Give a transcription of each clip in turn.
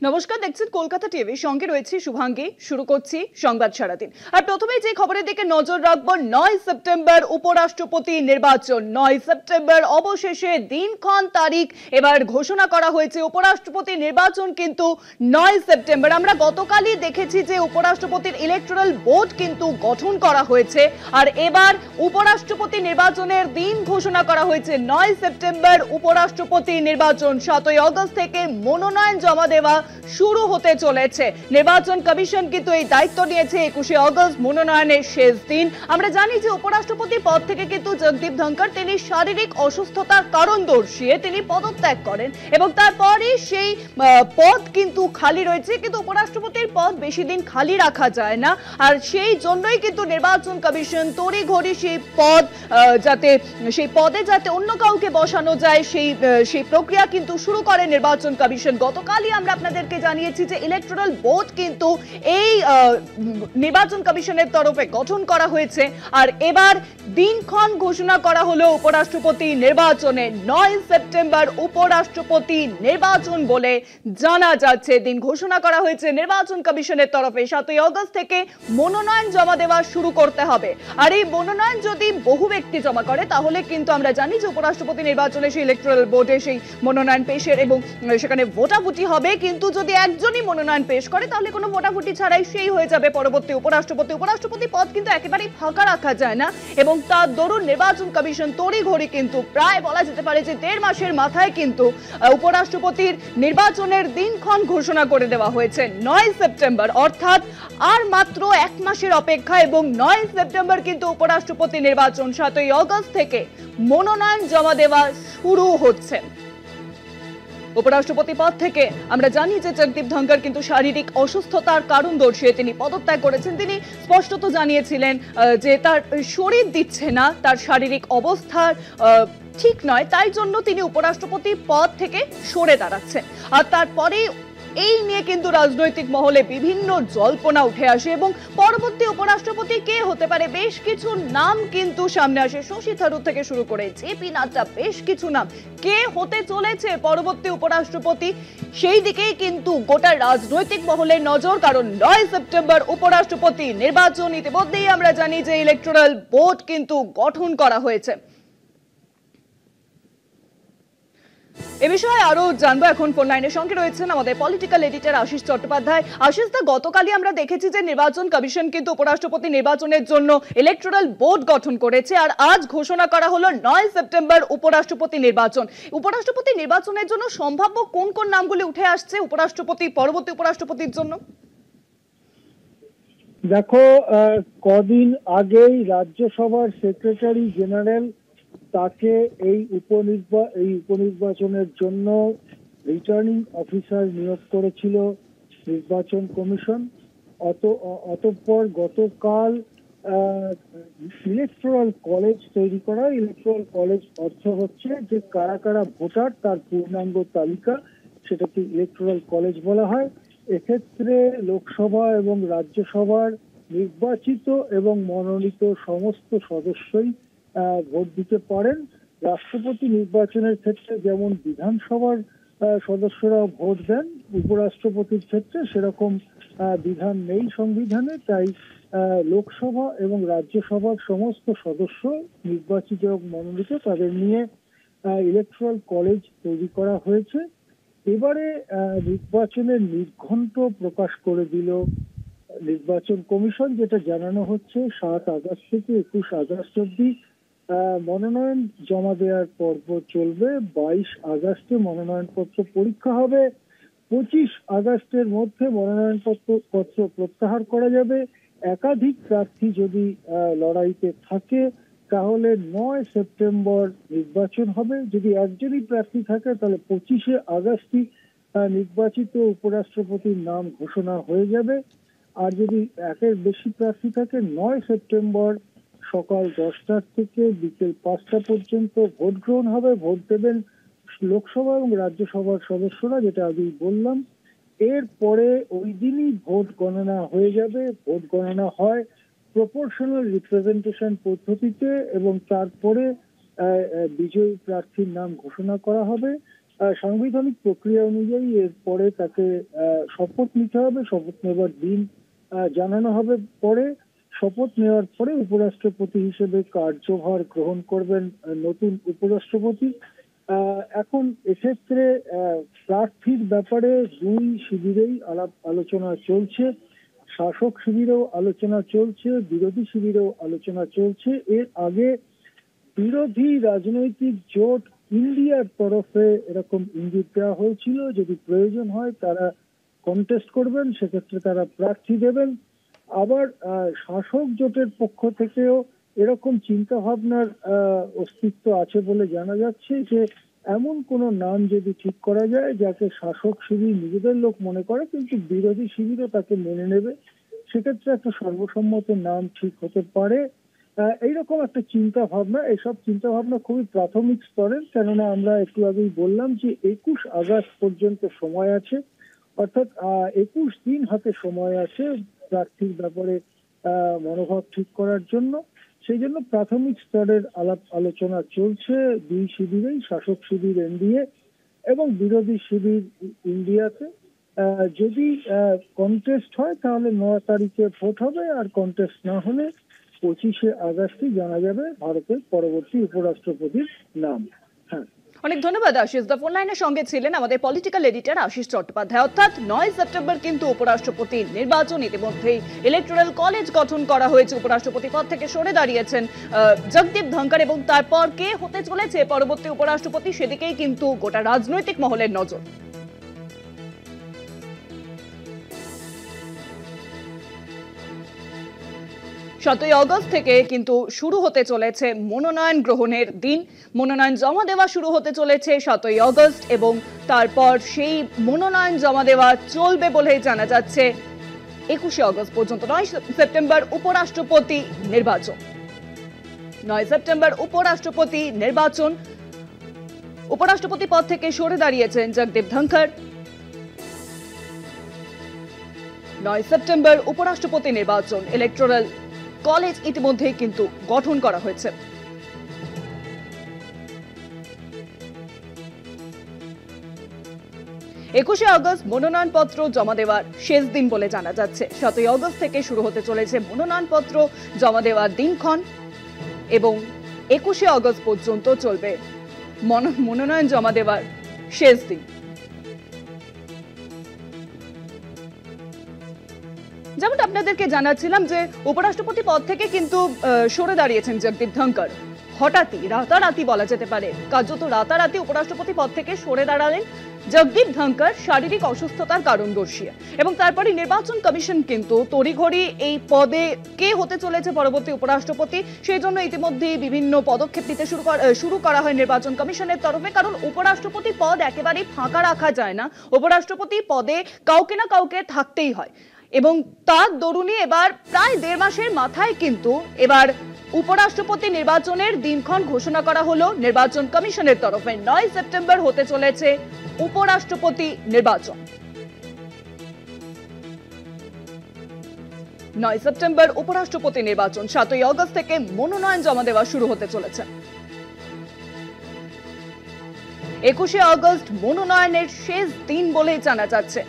নমস্কার, দেখছেন কলকাতা টিভি, সঙ্গে রয়েছে শুভাঙ্গী। শুরু করছি সংবাদ সারাদিন। আর প্রথমেই যে খবরের দিকে নজর রাখবো, 9 সেপ্টেম্বর উপরাষ্ট্রপতি নির্বাচন। 9 সেপ্টেম্বর অবশেষে দিনক্ষণ তারিখ এবার ঘোষণা করা হয়েছে। উপরাষ্ট্রপতি নির্বাচন কিন্তু 9 সেপ্টেম্বর। আমরা গতকালই দেখেছি যে উপরাষ্ট্রপতির ইলেকটোরাল বোর্ড কিন্তু গঠন করা হয়েছে, আর এবার উপরাষ্ট্রপতি নির্বাচনের দিন ঘোষণা করা হয়েছে 9 সেপ্টেম্বর উপরাষ্ট্রপতি নির্বাচন। 7ই আগস্ট থেকে মনোনয়ন জমা দেওয়া শুরু হতে চলেছে। নির্বাচন কমিশন কিন্তু এই দায়িত্ব নিয়েছে 21শে আগস্ট, মনোনয়নের শেষ দিন। আমরা জানি যে উপরাষ্ট্রপতি পদ থেকে কিন্তু জগদীপ ধনখড় তিনি শারীরিক অসুস্থতার কারণ দর্শিয়ে তিনি পদত্যাগ করেন এবং তারপরে সেই পদ কিন্তু খালি রয়েছে। কিন্তু উপরাষ্ট্রপতির পদ বেশি দিন খালি রাখা যায় না, আর সেই জন্যই কিন্তু নির্বাচন কমিশন তড়িঘড়ি সেই পদ সেই পদে যাতে অন্য কাউকে বসানো যায় সেই প্রক্রিয়া কিন্তু শুরু করে নির্বাচন কমিশন। গতকালই আমরা আপনাদেরকে জানিয়েছি যে ইলেকটোরাল বোর্ড কিন্তু এই নির্বাচন কমিশনের তরফে গঠন করা হয়েছে, আর এবার দিনক্ষণ ঘোষণা করা হলো উপরাষ্ট্রপতি নির্বাচনে। 9 সেপ্টেম্বর উপরাষ্ট্রপতি নির্বাচন বলে জানা যাচ্ছে। দিন ঘোষণা করা হয়েছে নির্বাচন কমিশনের তরফে। 7ই আগস্ট থেকে মনোনয়ন জমা দেওয়া শুরু করতে হবে, আর এই মনোনয়ন যদি বহু ব্যক্তি জমা করে তাহলে কিন্তু আমরা জানি যে উপরাষ্ট্রপতি নির্বাচনে সেই ইলেকটোরাল বোর্ডে সেই মনোনয়ন পেশের এবং সেখানে ভোটাভুটি হবে। কিন্তু যদি একজনই মনোনয়ন পেশ করে তাহলে কোনো ভোটাভুটি ছাড়াই সেই হয়ে যাবে পরবর্তী উপরাষ্ট্রপতি। উপরাষ্ট্রপতি পদ কিন্তু একেবারেই ফাঁকা রাখা যায় না এবং তার দরুন নির্বাচন কমিশন তড়িঘড়ি কিন্তু প্রায় বলা যেতে পারে যে 1.5 মাসের মাথায় কিন্তু উপরাষ্ট্রপতির নির্বাচনের দিনক্ষণ ঘোষণা করে দেওয়া হয়েছে 9 সেপ্টেম্বর, অর্থাৎ আর মাত্র 1 মাসের অপেক্ষা এবং 9 সেপ্টেম্বর কিন্তু উপরাষ্ট্রপতি নির্বাচন। 7ই আগস্ট থেকে মনোনয়ন জমা দেওয়া শুরু হচ্ছে। উপরাষ্ট্রপতি পদ থেকে আমরা জানি যে জগদীপ ধনখড় কিন্তু শারীরিক অসুস্থতার কারণ দর্শিয়ে তিনি পদত্যাগ করেছেন। তিনি স্পষ্টত জানিয়েছিলেন যে তার শরীর দিচ্ছে না, তার শারীরিক অবস্থা ঠিক নয়, তাই জন্য তিনি উপরাষ্ট্রপতি পদ থেকে সরে দাঁড়াচ্ছেন। আর তারপরে এই নিয়ে কিন্তু রাজনৈতিক মহলে বিভিন্ন জল্পনা উঠে আসে এবং পরবর্তী উপরাষ্ট্রপতি কে হতে পারে বেশ কিছু নাম কিন্তু সামনে আসে। শশী থারুর থেকে শুরু করে জেপি নাড্ডা, বেশ কিছু নাম কে হতে চলেছে পরবর্তী উপরাষ্ট্রপতি, সেই দিকেই কিন্তু গোটা রাজনৈতিক মহলের নজর। কারণ 9 সেপ্টেম্বর উপরাষ্ট্রপতি নির্বাচন, ইতিমধ্যেই আমরা জানি যে ইলেকটোরাল বোর্ড কিন্তু গঠন করা হয়েছে। এ বিষয়ে আরো জানবো। এখন ফোন লাইনের সঙ্গে রয়েছেন আমাদের পলিটিক্যাল এডিটর আশিস চট্টোপাধ্যায়। আশিস দা, গতকালই আমরা দেখেছি যে নির্বাচন কমিশন কিন্তু উপরাষ্ট্রপতি নির্বাচনের জন্য ইলেকটোরাল বোর্ড গঠন করেছে, আর আজ ঘোষণা করা হলো 9 সেপ্টেম্বর উপরাষ্ট্রপতি নির্বাচন। উপরাষ্ট্রপতি নির্বাচনের জন্য সম্ভাব্য কোন কোন নামগুলি উঠে আসছে পরবর্তী উপরাষ্ট্রপতির জন্য? দেখো, কদিন আগেই রাজ্যসভার সেক্রেটারি জেনারেল তাকে এই উপনির্বাচনের জন্য রিটার্নিং অফিসার নিয়োগ করেছিল নির্বাচন কমিশন। অতঃপর গতকাল ইলেকটোরাল কলেজ তৈরি করা। ইলেকটোরাল কলেজ অর্থ হচ্ছে যে কারা কারা ভোটার তার পূর্ণাঙ্গ তালিকা, সেটাকে ইলেকটোরাল কলেজ বলা হয়। এক্ষেত্রে লোকসভা এবং রাজ্যসভার নির্বাচিত এবং মনোনীত সমস্ত সদস্যই ভোট দিতে পারেন। রাষ্ট্রপতি নির্বাচনের ক্ষেত্রে যেমন বিধানসভার সদস্যরা ভোট দেন, উপরাষ্ট্রপতির ক্ষেত্রে সেরকম বিধান নেই সংবিধানে। তাই লোকসভা এবং রাজ্যসভার সমস্ত সদস্য নির্বাচিত এবং মনোনীত, তাদের নিয়ে ইলেকটোরাল কলেজ তৈরি করা হয়েছে। এবারে নির্বাচনের নির্ঘণ্ট প্রকাশ করে দিল নির্বাচন কমিশন, যেটা জানানো হচ্ছে 7 আগস্ট থেকে 21 আগস্ট অব্দি মনোনয়ন জমা দেওয়ার পর্ব চলবে। 22 আগস্টে মনোনয়নপত্র পরীক্ষা হবে। 25 আগস্টের মধ্যে মনোনয়নপত্র প্রত্যাহার করা যাবে। একাধিক প্রার্থী যদি লড়াইতে থাকে তাহলে 9 সেপ্টেম্বর নির্বাচন হবে। যদি একজনই প্রার্থী থাকে তাহলে 25শে আগস্টই নির্বাচিত উপরাষ্ট্রপতির নাম ঘোষণা হয়ে যাবে। আর যদি একের বেশি প্রার্থী থাকে 9 সেপ্টেম্বর সকাল 10টা থেকে বিকেল 5টা পর্যন্ত ভোট গ্রহণ হবে। ভোট দেবেন লোকসভা এবং রাজ্যসভার সদস্যরা, যেটা আগেই বললাম। এরপরে ওই দিনই ভোট গণনা হয়ে যাবে। ভোট গণনা হয় প্রপোর্শনাল রিপ্রেজেন্টেশন পদ্ধতিতে এবং তারপরে বিজয়ী প্রার্থীর নাম ঘোষণা করা হবে। সাংবিধানিক প্রক্রিয়া অনুযায়ী এরপরে তাকে শপথ নিতে হবে। শপথ নেবার দিন জানানো হবে। পরে শপথ নেওয়ার পরে উপরাষ্ট্রপতি হিসেবে কার্যভার গ্রহণ করবেন নতুন উপরাষ্ট্রপতি। এখন এক্ষেত্রে প্রার্থীর ব্যাপারে দুই শিবিরেই আলাপ আলোচনা চলছে। শাসক শিবিরেও আলোচনা চলছে, বিরোধী শিবিরেও আলোচনা চলছে। এর আগে বিরোধী রাজনৈতিক জোট ইন্ডিয়ার তরফে এরকম ইঙ্গিত দেওয়া হয়েছিল, যদি প্রয়োজন হয় তারা কন্টেস্ট করবেন, সেক্ষেত্রে তারা প্রার্থী দেবেন। আবার শাসক জোটের পক্ষ থেকেও এরকম চিন্তা ভাবনার অস্তিত্ব আছে বলে জানা যাচ্ছে যে এমন কোন নাম যদি ঠিক করা যায় যাকে শাসক শিবির নিজেদের লোক মনে করে কিন্তু বিরোধী শিবিরও তাকে মেনে নেবে, সেক্ষেত্রে একটা সর্বসম্মত নাম ঠিক হতে পারে। এইরকম একটা চিন্তা ভাবনা। এসব চিন্তা ভাবনা খুবই প্রাথমিক স্তরের, কেননা আমরা একটু আগেই বললাম যে 21 আগস্ট পর্যন্ত সময় আছে, অর্থাৎ 21 দিন হাতে সময় আছে প্রার্থীর ব্যাপারে মনোভাব ঠিক করার জন্য। সেই জন্য প্রাথমিক স্তরের আলাপ আলোচনা চলছে দুই শিবিরেই, শাসক শিবির এনডিএ এবং বিরোধী শিবির ইন্ডিয়াতে। যদি কন্টেস্ট হয় তাহলে 9 তারিখে ভোট হবে, আর কন্টেস্ট না হলে 25 আগস্টই জানা যাবে ভারতের পরবর্তী উপরাষ্ট্রপতির নাম। হ্যাঁ, অনেক ধন্যবাদ আশিস। দা ফোন লাইনের সঙ্গে ছিলেন আমাদের পলিটিক্যাল এডিটর আশিস চট্টোপাধ্যায়। অর্থাৎ 9 সেপ্টেম্বর কিন্তু উপরাষ্ট্রপতি নির্বাচন, ইতিমধ্যেই ইলেকটোরাল কলেজ গঠন করা হয়েছে। উপরাষ্ট্রপতি পদ থেকে সরে দাঁড়িয়েছেন জগদীপ ধনখড়, এবং তারপর কে হতে চলেছে পরবর্তী উপরাষ্ট্রপতি সেদিকেই কিন্তু গোটা রাজনৈতিক মহলের নজর। 7ই আগস্ট থেকে কিন্তু শুরু হতে চলেছে মনোনয়ন গ্রহণের দিন। মনোনয়ন জমা দেওয়া শুরু হতে চলেছে 7ই আগস্ট, এবং তারপর সেই মনোনয়ন জমা দেওয়া চলবে বলেই জানা যাচ্ছে 21 আগস্ট পর্যন্ত। 9 সেপ্টেম্বর উপরাষ্ট্রপতি নির্বাচন। 9 সেপ্টেম্বর উপরাষ্ট্রপতি নির্বাচন। উপরাষ্ট্রপতি পদ থেকে সরে দাঁড়িয়েছেন জগদীপ ধনখড়। 9 সেপ্টেম্বর উপরাষ্ট্রপতি নির্বাচন, ইলেকটোরাল কলেজ ইতিমধ্যেই কিন্তু গঠন করা হয়েছে। 21 আগস্ট মনোনয়নপত্র জমা দেওয়ার শেষ দিন বলে জানা যাচ্ছে। 7ই আগস্ট থেকে শুরু হতে চলেছে মনোনয়নপত্র জমা দেওয়ার দিনক্ষণ, এবং 21 আগস্ট পর্যন্ত চলবে মনোনয়ন জমা দেওয়ার শেষ দিন। যেমন আপনাদেরকে জানাচ্ছিলাম যে উপরাষ্ট্রপতি পদ থেকে কিন্তু সরে দাঁড়িয়েছেন জগদীপ ধনখড়। হঠাৎই, রাতারাতি বলা যেতে পারে, কার্যত রাতারাতি উপরাষ্ট্রপতি পদ থেকে সরে দাঁড়ালেন জগদীপ ধনখড় শারীরিক অসুস্থতার কারণ দর্শিয়ে। এবং তারপরে নির্বাচন কমিশন কিন্তু তড়িঘড়ি এই পদে কে হতে চলেছে পরবর্তী উপরাষ্ট্রপতি সেই জন্য ইতিমধ্যেই বিভিন্ন পদক্ষেপ নিতে শুরু করা হয় নির্বাচন কমিশনের তরফে। কারণ উপরাষ্ট্রপতি পদ একেবারেই ফাঁকা রাখা যায় না, উপরাষ্ট্রপতি পদে কাউকে না কাউকে থাকতেই হয়। এবং তার দরুনে এবার প্রায় 1.5 মাসের মাথায় কিন্তু এবার উপরাষ্ট্রপতি নির্বাচনের দিনক্ষণ ঘোষণা করা হলো নির্বাচন কমিশনের তরফে। 9 সেপ্টেম্বর হতে চলেছে উপরাষ্ট্রপতি নির্বাচন। 9 সেপ্টেম্বর উপরাষ্ট্রপতি নির্বাচন। 7ই আগস্ট থেকে মনোনয়ন জমা দেওয়া শুরু হতে চলেছে। 21 আগস্ট মনোনয়নের শেষ দিন বলেই জানা যাচ্ছে।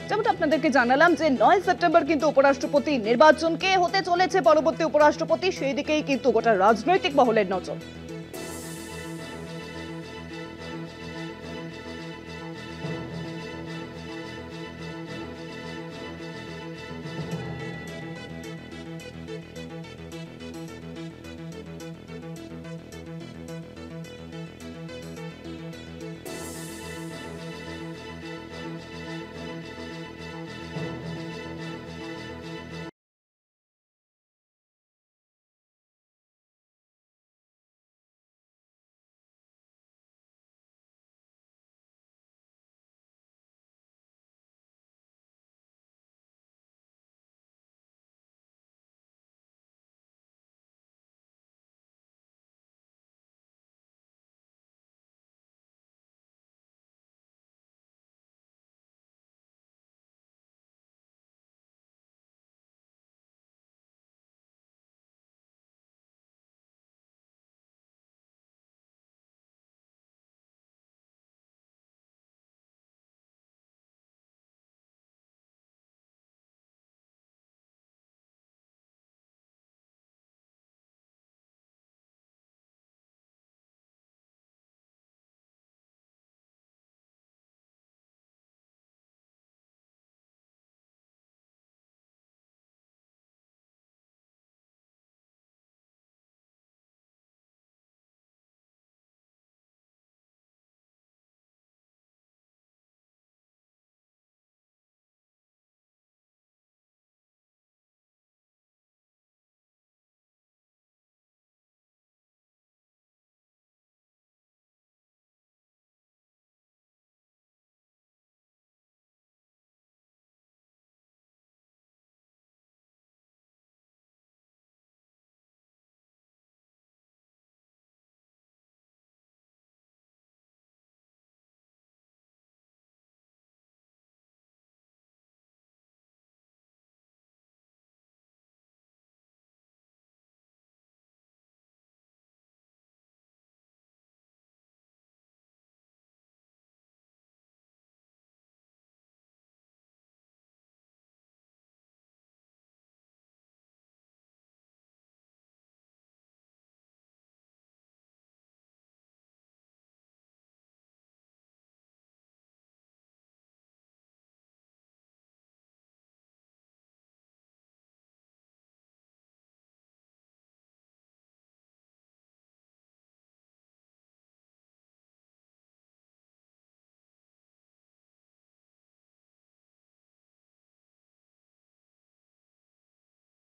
যেমন আপনাদেরকে জানালাম যে 9 সেপ্টেম্বর কিন্তু উপরাষ্ট্রপতি নির্বাচন, কে হতে চলেছে পরবর্তী উপরাষ্ট্রপতি সেই দিকেই কিন্তু গোটা রাজনৈতিক মহলের নজর।